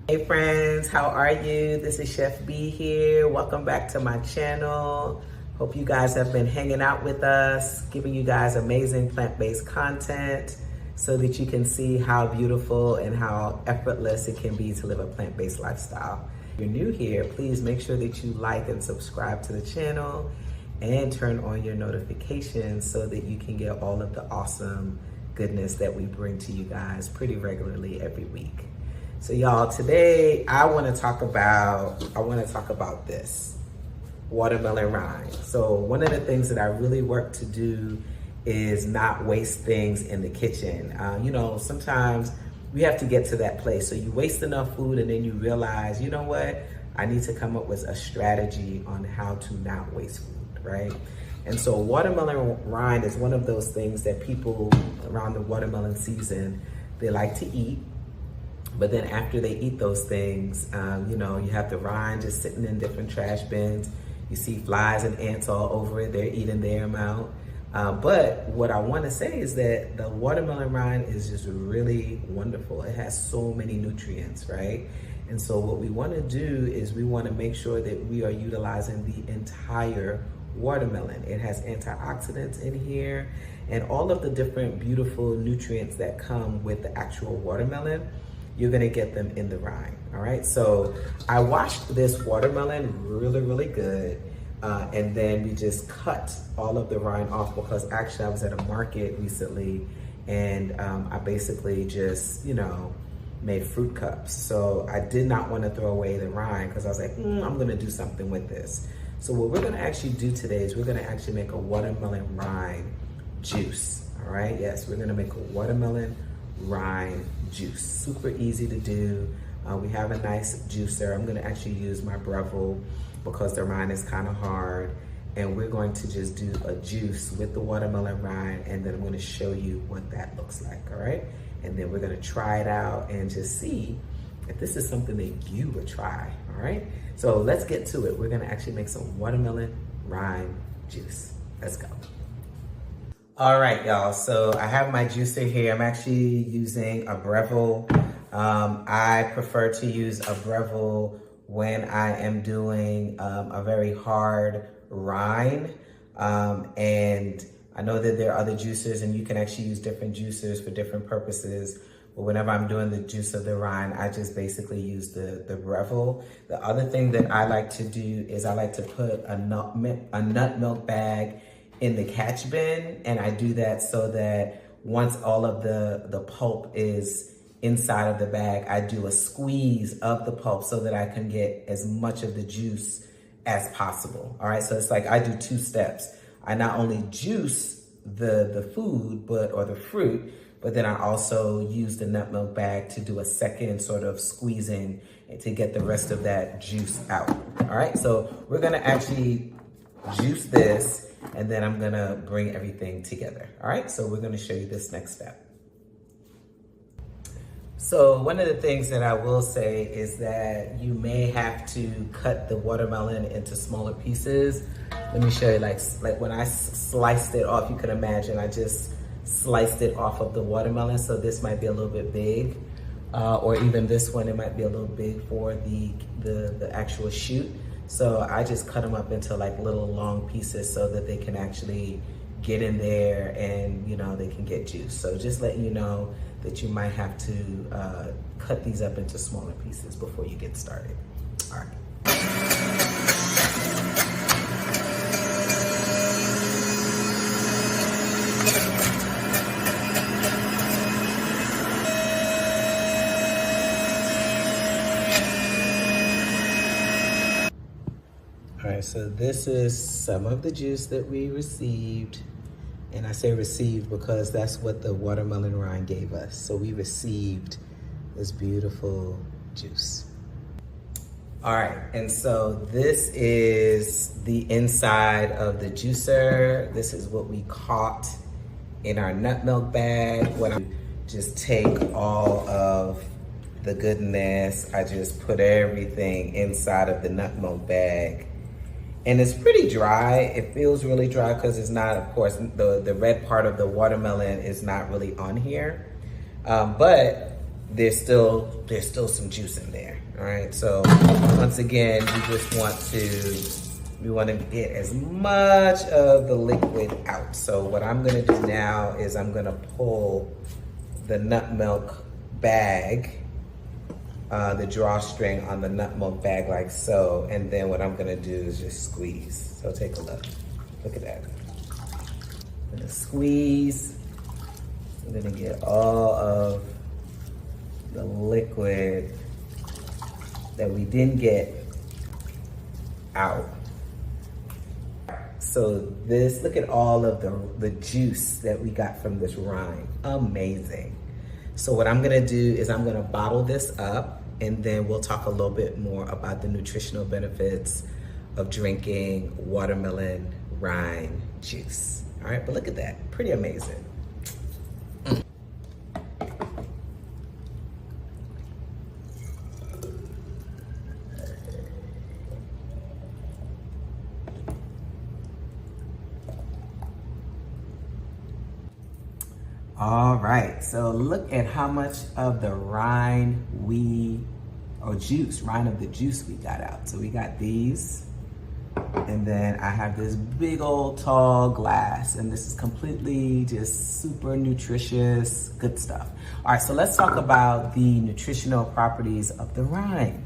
Hey friends, how are you? This is Chef B here. Welcome back to my channel. Hope you guys have been hanging out with us, giving you guys amazing plant-based content so that you can see how beautiful and how effortless it can be to live a plant-based lifestyle. If you're new here, please make sure that you like and subscribe to the channel and turn on your notifications so that you can get all of the awesome goodness that we bring to you guys pretty regularly every week. So y'all, today I want to talk about this watermelon rind. So one of the things that I really work to do is not waste things in the kitchen. You know, sometimes we have to get to that place. So you waste enough food and then you realize, you know what? I need to come up with a strategy on how to not waste food, right? And so watermelon rind is one of those things that people around the watermelon season, they like to eat. But then after they eat those things, you know, you have the rind just sitting in different trash bins. You see flies and ants all over it. They're eating their amount. But what I want to say is that the watermelon rind is just really wonderful. It has so many nutrients, right? And so what we want to do is we want to make sure that we are utilizing the entire watermelon. It has antioxidants in here and all of the different beautiful nutrients that come with the actual watermelon. You're gonna get them in the rind, all right? So I washed this watermelon really good, and then we just cut all of the rind off because actually I was at a market recently and I basically just, you know, made fruit cups. So I did not wanna throw away the rind because I was like, I'm gonna do something with this. So what we're gonna actually do today is we're gonna actually make a watermelon rind juice, all right? Yes, we're gonna make a watermelon rind juice. Super easy to do. We have a nice juicer. I'm gonna actually use my Breville because the rind is kind of hard. And we're going to just do a juice with the watermelon rind, and then I'm gonna show you what that looks like, all right? And then we're gonna try it out and just see if this is something that you would try, all right? So let's get to it. We're gonna actually make some watermelon rind juice. Let's go. All right, y'all, so I have my juicer here. I'm actually using a Breville. I prefer to use a Breville when I am doing a very hard rind. And I know that there are other juicers and you can actually use different juicers for different purposes. But whenever I'm doing the juice of the rind, I just basically use the Breville. The other thing that I like to do is I like to put a nut milk bag in the catch bin, and I do that so that once all of the pulp is inside of the bag, I do a squeeze of the pulp so that I can get as much of the juice as possible. All right, so it's like I do two steps. I not only juice the food or the fruit, but then I also use the nut milk bag to do a second sort of squeezing to get the rest of that juice out. All right, so we're gonna actually juice this, and then I'm gonna bring everything together. All right, so we're gonna show you this next step. So one of the things that I will say is that you may have to cut the watermelon into smaller pieces. Let me show you, like when I sliced it off, you can imagine I just sliced it off of the watermelon. So this might be a little bit big, or even this one, it might be a little big for the actual shoot. So I just cut them up into like little long pieces so that they can actually get in there and, you know, they can get juice. So just letting you know that you might have to cut these up into smaller pieces before you get started. All right. All right, so this is some of the juice that we received. And I say received because that's what the watermelon rind gave us. So we received this beautiful juice. All right, and so this is the inside of the juicer. This is what we caught in our nut milk bag. What I just take all of the goodness, I just put everything inside of the nut milk bag. And it's pretty dry. It feels really dry because it's not, of course, the red part of the watermelon is not really on here. But there's still some juice in there. All right, so once again, we want to get as much of the liquid out. So what I'm gonna do now is I'm gonna pull the nut milk bag, the drawstring on the nut milk bag like so, and then what I'm gonna do is just squeeze. So take a look at that. I'm gonna squeeze. I'm gonna get all of the liquid that we didn't get out. So this, look at all of the juice that we got from this rind. Amazing. So what I'm gonna do is I'm gonna bottle this up, and then we'll talk a little bit more about the nutritional benefits of drinking watermelon rind juice. All right, but look at that, pretty amazing. All right, so look at how much of the rind rind of the juice we got out. So we got these, and then I have this big old tall glass, and this is completely just super nutritious, good stuff. All right, so let's talk about the nutritional properties of the rind.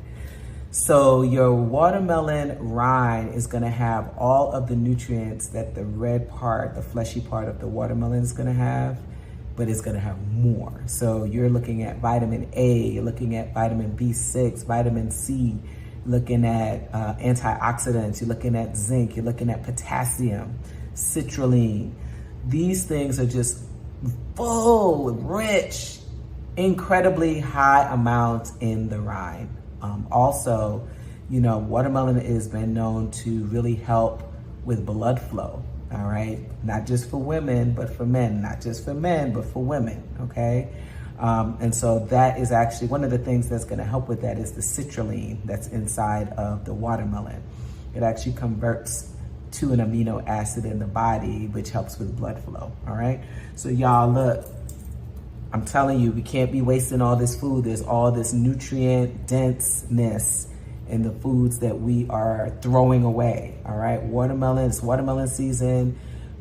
So your watermelon rind is gonna have all of the nutrients that the red part, the fleshy part of the watermelon is gonna have, but it's gonna have more. So you're looking at vitamin A, you're looking at vitamin B6, vitamin C, looking at antioxidants, you're looking at zinc, you're looking at potassium, citrulline. These things are just full, rich, incredibly high amounts in the rind. Also, you know, watermelon has been known to really help with blood flow. All right, not just for women, but for men, not just for men, but for women, okay? And so that is actually one of the things that's gonna help with that is the citrulline that's inside of the watermelon. It actually converts to an amino acid in the body, which helps with blood flow, all right? So y'all look, I'm telling you, we can't be wasting all this food. There's all this nutrient denseness in the foods that we are throwing away, all right? Watermelon, it's watermelon season.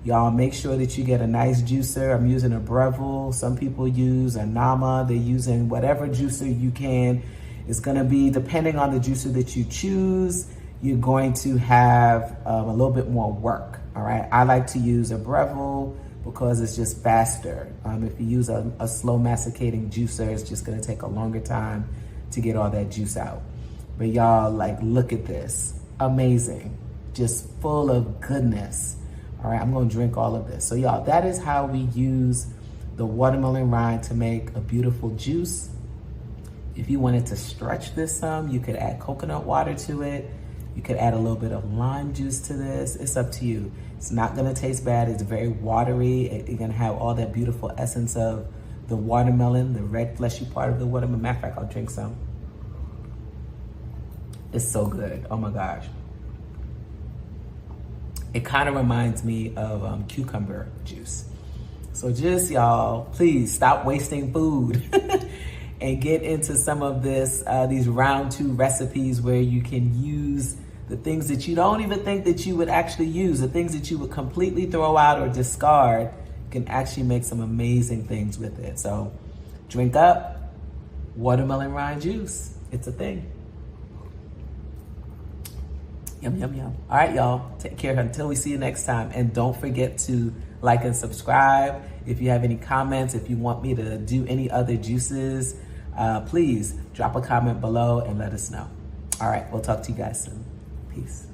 Y'all make sure that you get a nice juicer. I'm using a Breville. Some people use a Nama. They're using whatever juicer you can. It's gonna be, depending on the juicer that you choose, you're going to have a little bit more work, all right? I like to use a Breville because it's just faster. If you use a slow masticating juicer, it's just gonna take a longer time to get all that juice out. But y'all, like, look at this. Amazing. Just full of goodness. All right, I'm gonna drink all of this. So y'all, that is how we use the watermelon rind to make a beautiful juice. If you wanted to stretch this some, you could add coconut water to it. You could add a little bit of lime juice to this. It's up to you. It's not gonna taste bad. It's very watery. You're gonna have all that beautiful essence of the watermelon, the red fleshy part of the watermelon. Matter of fact, I'll drink some. It's so good, oh my gosh. It kind of reminds me of cucumber juice. So just y'all, please stop wasting food and get into some of these round 2 recipes where you can use the things that you don't even think that you would actually use, the things that you would completely throw out or discard, you can actually make some amazing things with it. So drink up watermelon rind juice, it's a thing. Yum, yum, yum. All right, y'all, take care until we see you next time. And don't forget to like and subscribe. If you have any comments, if you want me to do any other juices, please drop a comment below and let us know. All right, we'll talk to you guys soon. Peace.